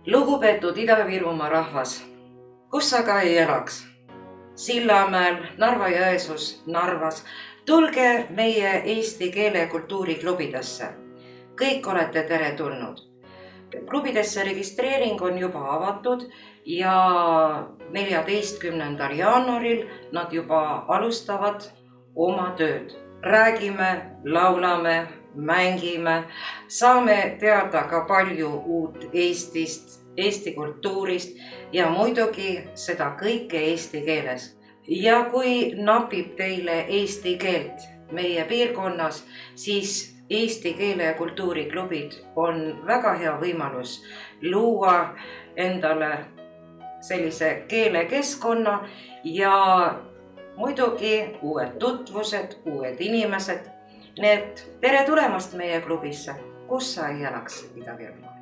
Lugupeetud Ida-Virumaa rahvas, kus sa ka ei elaks, Sillamäel, Narva-Jõesuus, Narvas, tulge meie eesti keele ja kultuuri klubidesse. Kõik olete teretulnud. Klubidesse registreering on juba avatud ja 14. jaanuaril nad juba alustavad oma tööd. Räägime, laulame, mängime, saame teada ka palju uut Eestist, Eesti kultuurist ja muidugi seda kõike eesti keeles. Ja kui napib teile eesti keelt meie piirkonnas, siis Eesti keele ja kultuuriklubid on väga hea võimalus luua endale sellise keelekeskkonna ja muidugi uued tutvused, uued inimesed. Tere tulemast meie klubisse, kus sa ei elaks Ida-Virumaal.